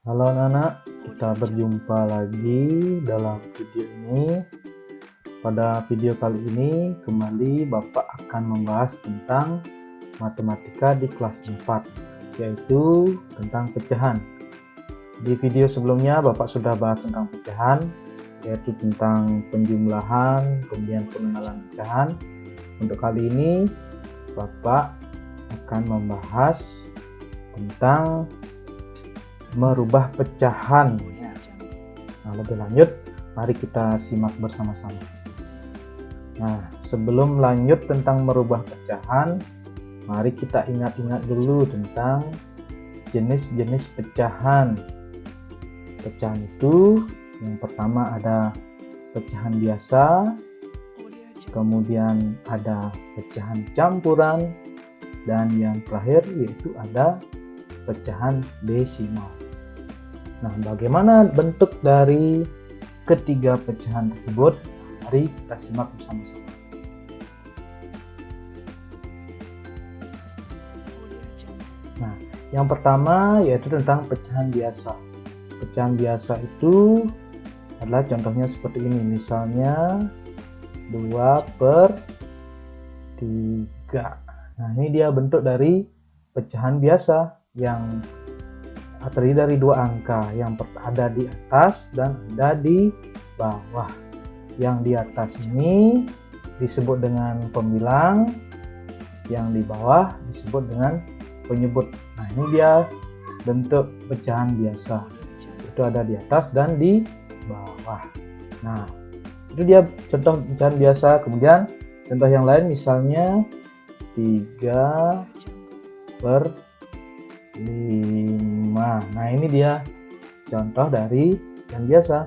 Halo anak-anak, kita berjumpa lagi dalam video ini. Pada video kali ini kembali Bapak akan membahas tentang matematika di kelas 4, yaitu tentang pecahan. Di video sebelumnya Bapak sudah bahas tentang pecahan, yaitu tentang penjumlahan, kemudian pengenalan pecahan. Untuk kali ini Bapak akan membahas tentang merubah pecahan. Nah, lebih lanjut, mari kita simak bersama-sama. Nah, sebelum lanjut tentang merubah pecahan, mari kita ingat-ingat dulu tentang jenis-jenis pecahan. Pecahan itu yang pertama ada pecahan biasa, kemudian ada pecahan campuran, dan yang terakhir yaitu ada pecahan desimal. Nah, bagaimana bentuk dari ketiga pecahan tersebut? Mari kita simak bersama-sama. Nah, yang pertama yaitu tentang pecahan biasa. Pecahan biasa itu adalah contohnya seperti ini, misalnya 2/3. Nah, ini dia bentuk dari pecahan biasa yang terdiri dari dua angka, yang ada di atas dan ada di bawah. Yang di atas ini disebut dengan pembilang, yang di bawah disebut dengan penyebut. Nah, ini dia bentuk pecahan biasa, itu ada di atas dan di bawah. Nah, itu dia contoh pecahan biasa. Kemudian contoh yang lain misalnya 3/5. Nah, ini dia contoh dari yang biasa.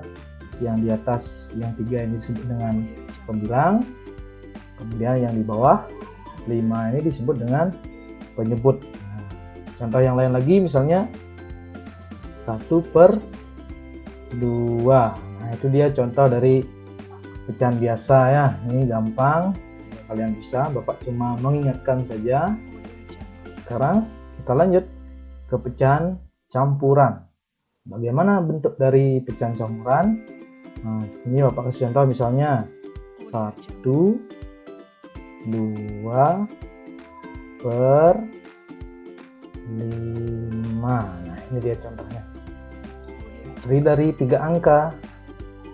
Yang di atas yang 3 ini disebut dengan pembilang, kemudian yang di bawah 5 ini disebut dengan penyebut. Nah, contoh yang lain lagi misalnya 1/2. Nah, itu dia contoh dari pecahan biasa ya. Ini gampang, kalian bisa, Bapak cuma mengingatkan saja. Sekarang kita lanjut ke pecahan campuran. Bagaimana bentuk dari pecahan campuran? Nah, sini Bapak kasih contoh misalnya 1/5. Nah, ini dia contohnya. Terdiri dari 3 angka.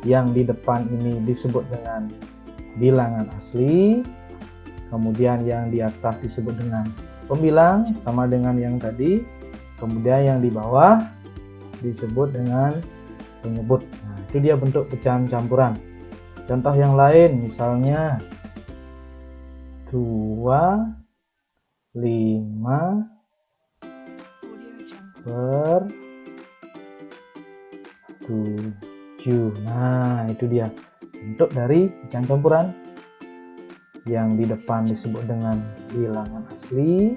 Yang di depan ini disebut dengan bilangan asli, kemudian yang di atas disebut dengan pembilang sama dengan yang tadi, kemudian yang di bawah disebut dengan penyebut. Nah, itu dia bentuk pecahan campuran. Contoh yang lain misalnya 25/7. Nah, itu dia bentuk dari pecahan campuran. Yang di depan disebut dengan bilangan asli,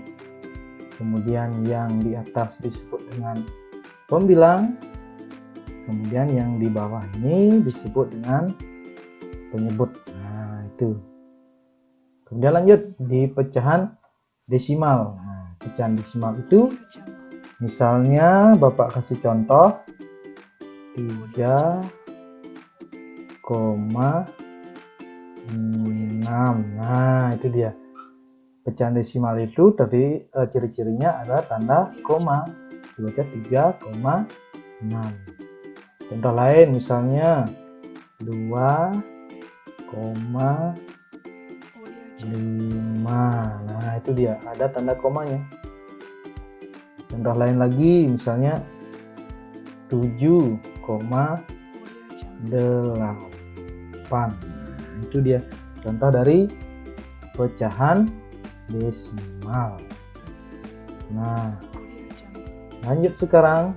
kemudian yang di atas disebut dengan pembilang, kemudian yang di bawah ini disebut dengan penyebut. Nah, itu. Kemudian lanjut di pecahan desimal. Nah, pecahan desimal itu misalnya Bapak kasih contoh 3,6. Nah, itu dia. Pecahan desimal itu tadi ciri-cirinya adalah tanda koma, dibaca 3,6. Contoh lain misalnya 2,5. Nah, itu dia, ada tanda komanya. Contoh lain lagi misalnya 7,8. Nah, itu dia contoh dari pecahan desimal. Nah, lanjut sekarang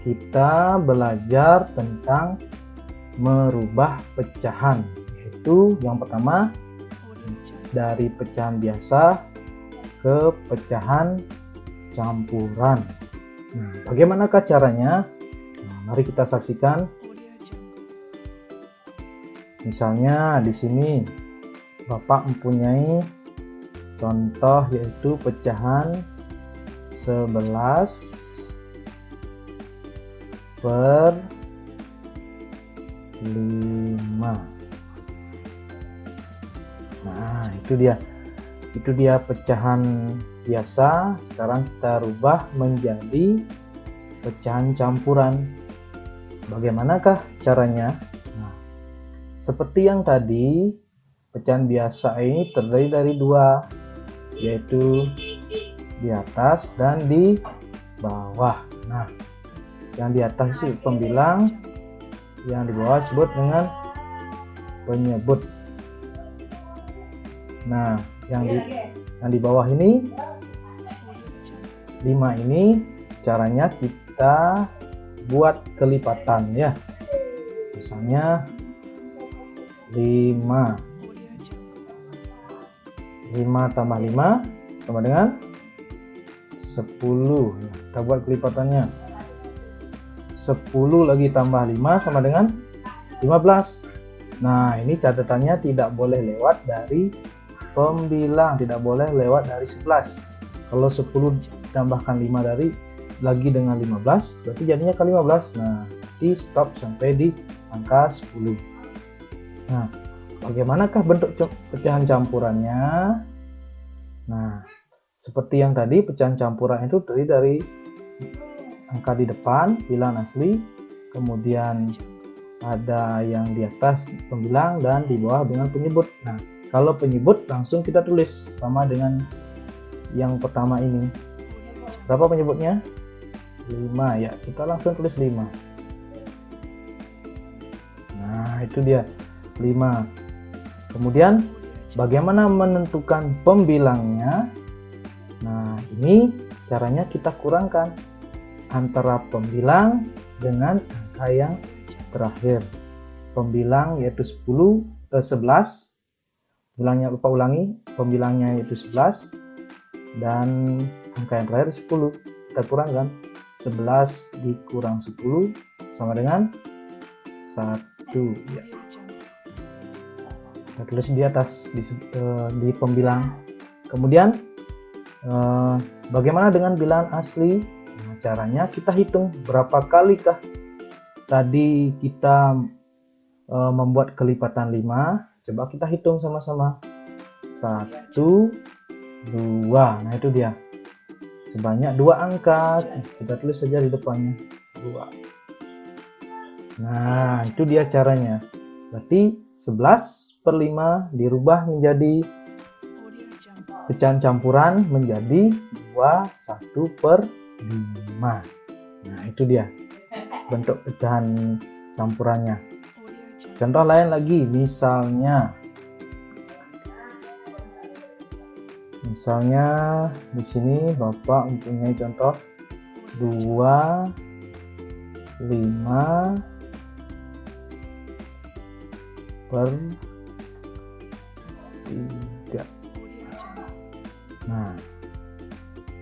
kita belajar tentang merubah pecahan, yaitu yang pertama dari pecahan biasa ke pecahan campuran. Nah, bagaimanakah caranya? Nah, mari kita saksikan. Misalnya di sini Bapak mempunyai contoh yaitu pecahan 11 per 5. Nah, itu dia pecahan biasa. Sekarang kita rubah menjadi pecahan campuran. Bagaimanakah caranya? Nah, seperti yang tadi, pecahan biasa ini terdiri dari dua, yaitu di atas dan di bawah. Nah, yang di atas itu pembilang, yang di bawah disebut dengan penyebut. Nah, yang di bawah ini 5 ini caranya kita buat kelipatan ya. Misalnya 5 tambah 5 sama dengan 10. Nah, kita buat kelipatannya. 10 lagi tambah 5 sama dengan 15. Nah, ini catatannya tidak boleh lewat dari pembilang, tidak boleh lewat dari 11. Kalau 10 ditambahkan 5 dari lagi dengan 15, berarti jadinya ke 15. Nah, di stop sampai di angka 10. Nah, bagaimanakah bentuk pecahan campurannya? Nah, seperti yang tadi, pecahan campuran itu terdiri dari angka di depan, bilangan asli, kemudian ada yang di atas pembilang dan di bawah dengan penyebut. Nah, kalau penyebut langsung kita tulis sama dengan yang pertama ini. Berapa penyebutnya? 5 ya, kita langsung tulis 5. Nah, itu dia 5. Kemudian bagaimana menentukan pembilangnya? Nah, ini caranya kita kurangkan antara pembilang dengan angka yang terakhir. Pembilang yaitu 11. Bilangnya lupa ulangi, pembilangnya yaitu 11 dan angka yang terakhir 10. Kita kurangkan 11 dikurang 10 sama dengan 1 ya. Kita tulis di atas di pembilang. Kemudian bagaimana dengan bilangan asli? Nah, caranya kita hitung berapa kalikah tadi kita membuat kelipatan 5. Coba kita hitung sama-sama. 1, 2. Nah, itu dia. Sebanyak 2 angka. Kita tulis saja di depannya 2. Nah, itu dia caranya. Berarti 11/5 dirubah menjadi pecahan campuran menjadi 21/5. Nah, itu dia bentuk pecahan campurannya. Contoh lain lagi, misalnya di sini Bapak mempunyai contoh 2, 5 per 3. Nah,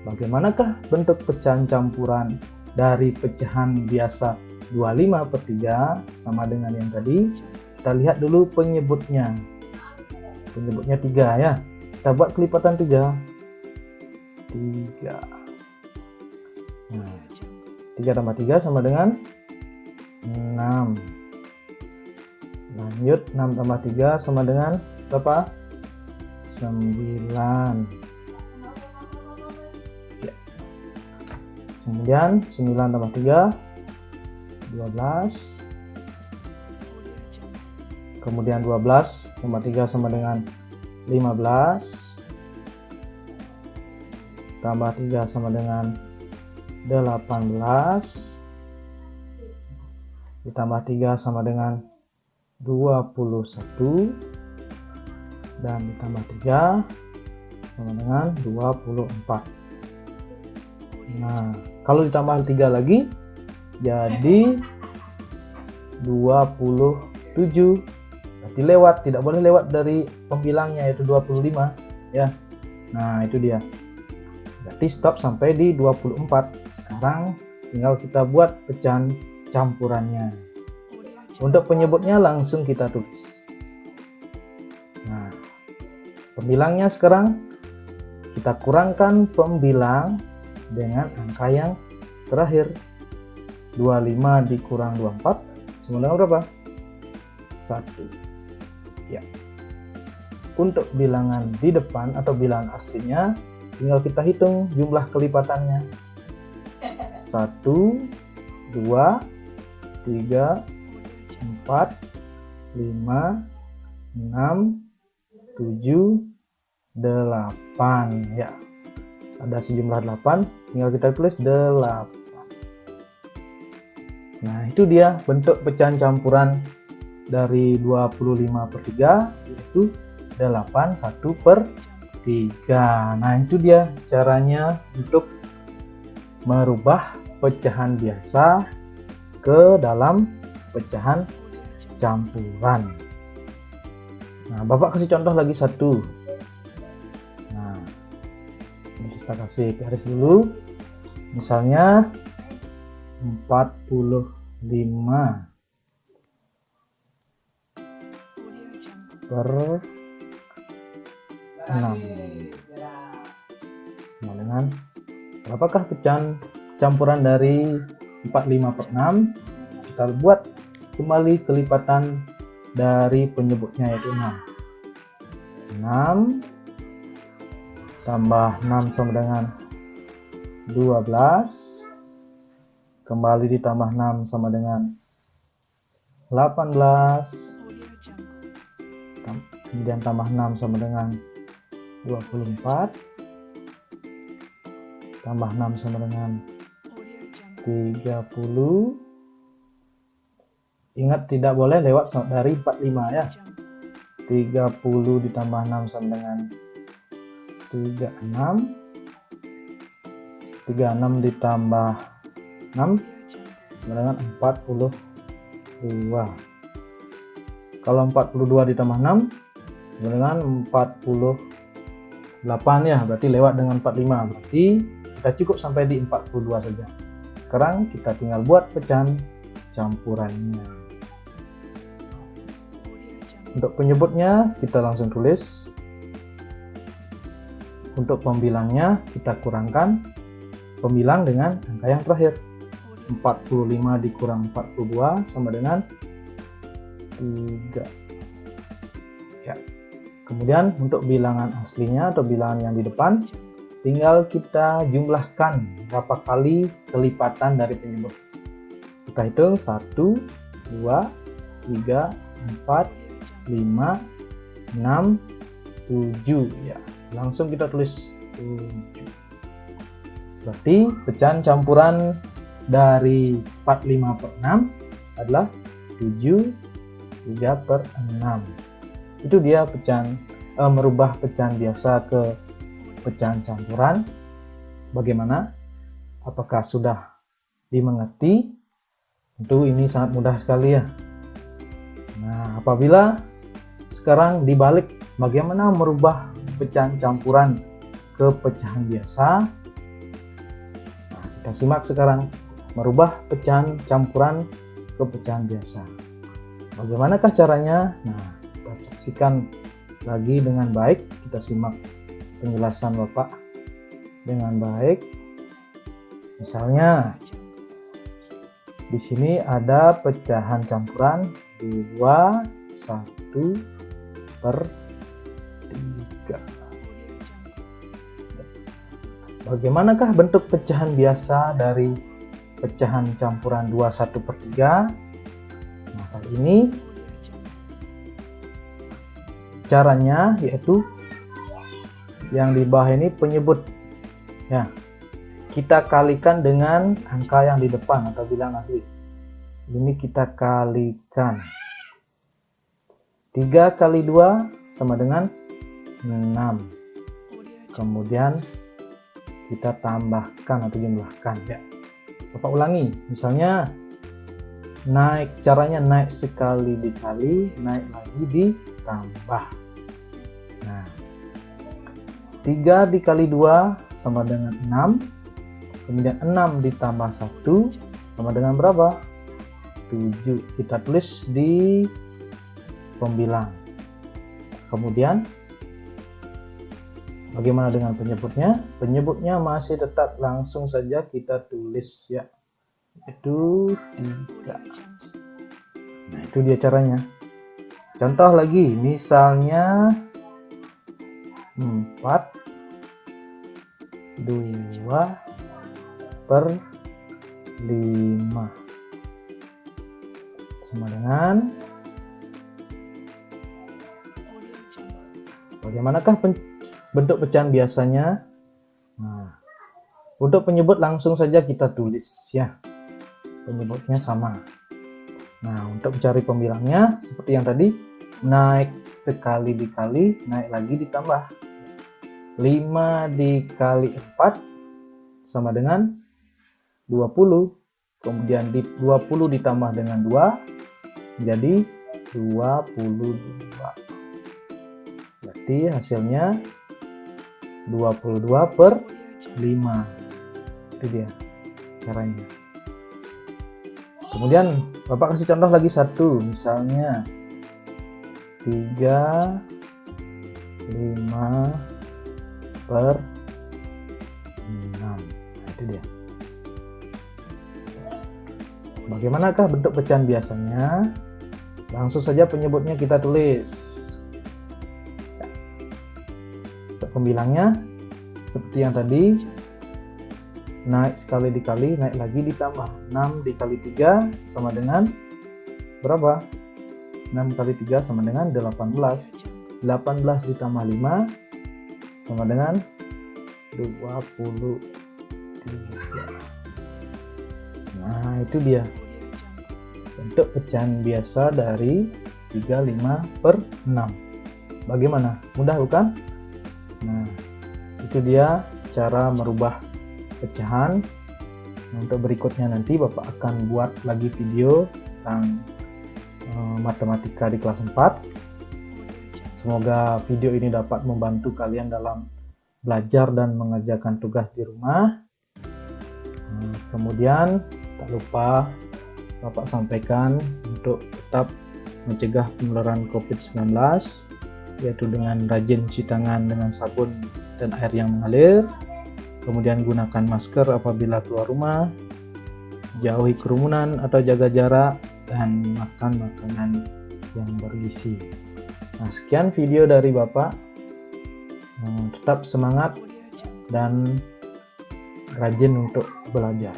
bagaimanakah bentuk pecahan campuran dari pecahan biasa 25/3 sama dengan yang tadi? Kita lihat dulu penyebutnya. Penyebutnya 3 ya. Kita buat kelipatan 3. Nah, 3 tambah 3 sama dengan 6. Lanjut, 6 tambah 3 sama dengan berapa? 9. Ya. Kemudian 9 tambah 3 12. Kemudian 12 tambah 3 sama dengan 15. Tambah 3 sama dengan 18. Ditambah 3 sama dengan 21. Dan ditambah 3 sama dengan 24. Nah, kalau ditambah 3 lagi jadi 27. Berarti lewat, tidak boleh lewat dari pembilangnya yaitu 25 ya. Nah, itu dia. Berarti stop sampai di 24. Sekarang tinggal kita buat pecahan campurannya. Untuk penyebutnya langsung kita tulis. Nah, pembilangnya sekarang kita kurangkan pembilang dengan angka yang terakhir. 25 dikurang 24 sama dengan berapa? 1. Ya. Untuk bilangan di depan atau bilangan aslinya tinggal kita hitung jumlah kelipatannya. 1, 2, 3, 4, 5, 6, 7, 8. Ya. Ada sejumlah 8, tinggal kita tulis 8. Nah, itu dia bentuk pecahan campuran dari 25/3, yaitu 8 1/3. Nah, itu dia caranya untuk merubah pecahan biasa ke dalam pecahan campuran. Nah, Bapak kasih contoh lagi satu. Nah, ini kita kasih garis dulu. Misalnya 45/6 sama dengan berapakah pecahan campuran dari 45/6? Kita buat kembali kelipatan dari penyebutnya, yaitu 6. 6 tambah 6 sama dengan 12, kembali ditambah 6 sama dengan 18, kemudian tambah 6 sama dengan 24, tambah 6 sama dengan 30. Ingat tidak boleh lewat dari 45 ya. 30 ditambah 6 sama dengan 36, 36 ditambah 6 sama dengan 42. Kalau 42 ditambah 6 sama dengan 48 ya, berarti lewat dengan 45. Berarti kita cukup sampai di 42 saja. Sekarang kita tinggal buat pecahan campurannya. Untuk penyebutnya kita langsung tulis. Untuk pembilangnya kita kurangkan pembilang dengan angka yang terakhir. 45 dikurang 42 sama dengan 3. Ya. Kemudian untuk bilangan aslinya atau bilangan yang di depan, tinggal kita jumlahkan berapa kali kelipatan dari penyebut. Kita hitung 1, 2, 3, 4, 5, 6, 7. Ya, langsung kita tulis 7. Berarti pecahan campuran dari 45/6 adalah 7 3/6. Itu dia pecahan merubah pecahan biasa ke pecahan campuran. Bagaimana? Apakah sudah dimengerti? Tentu ini sangat mudah sekali ya. Nah, apabila sekarang dibalik bagaimana merubah pecahan campuran ke pecahan biasa. Nah, kita simak sekarang merubah pecahan campuran ke pecahan biasa. Bagaimanakah caranya? Nah, kita saksikan lagi dengan baik. Kita simak penjelasan Bapak dengan baik. Misalnya di sini ada pecahan campuran 2 1/3. Bagaimanakah bentuk pecahan biasa dari pecahan campuran 2 1/3? Nah, kali ini caranya yaitu yang di bawah ini penyebut ya, kita kalikan dengan angka yang di depan atau bilangan asli. Ini kita kalikan. 3 kali 2 sama dengan 6. Kemudian kita tambahkan atau jumlahkan ya. Bapak ulangi, misalnya caranya naik sekali dikali, naik lagi ditambah. Nah, 3 dikali 2 sama dengan 6, kemudian 6 ditambah 1 sama dengan berapa? 7. Kita tulis di pembilang. Kemudian bagaimana dengan penyebutnya? Penyebutnya masih tetap langsung saja kita tulis ya. itu 3. Nah, itu dia caranya. Contoh lagi, misalnya 4 2/5 sama dengan, bagaimanakah bentuk pecahan biasanya? Nah, untuk penyebut langsung saja kita tulis ya, penyebutnya sama. Nah, untuk mencari pembilangnya seperti yang tadi, naik sekali dikali, naik lagi ditambah. 5 dikali 4 sama dengan 20. Kemudian 20 ditambah dengan 2 menjadi 22. Berarti hasilnya 22/5. Itu dia caranya. Kemudian Bapak kasih contoh lagi satu, misalnya 35/6. Nah, itu dia. Bagaimanakah bentuk pecahan biasanya? Langsung saja penyebutnya kita tulis. Untuk pembilangnya seperti yang tadi, naik sekali dikali, naik lagi ditambah. 6 dikali 3 sama dengan berapa? 6 kali 3 sama dengan 18. 18 ditambah 5 sama dengan 23. Nah, itu dia bentuk pecahan biasa dari 35/6. Bagaimana? Mudah bukan? Nah, itu dia cara merubah pecahan. Untuk berikutnya nanti Bapak akan buat lagi video tentang matematika di kelas 4. Semoga video ini dapat membantu kalian dalam belajar dan mengerjakan tugas di rumah. Kemudian tak lupa Bapak sampaikan untuk tetap mencegah penularan COVID-19, yaitu dengan rajin cuci tangan dengan sabun dan air yang mengalir. Kemudian gunakan masker apabila keluar rumah, jauhi kerumunan atau jaga jarak, dan makan makanan yang bergizi. Nah, sekian video dari Bapak. Tetap semangat dan rajin untuk belajar.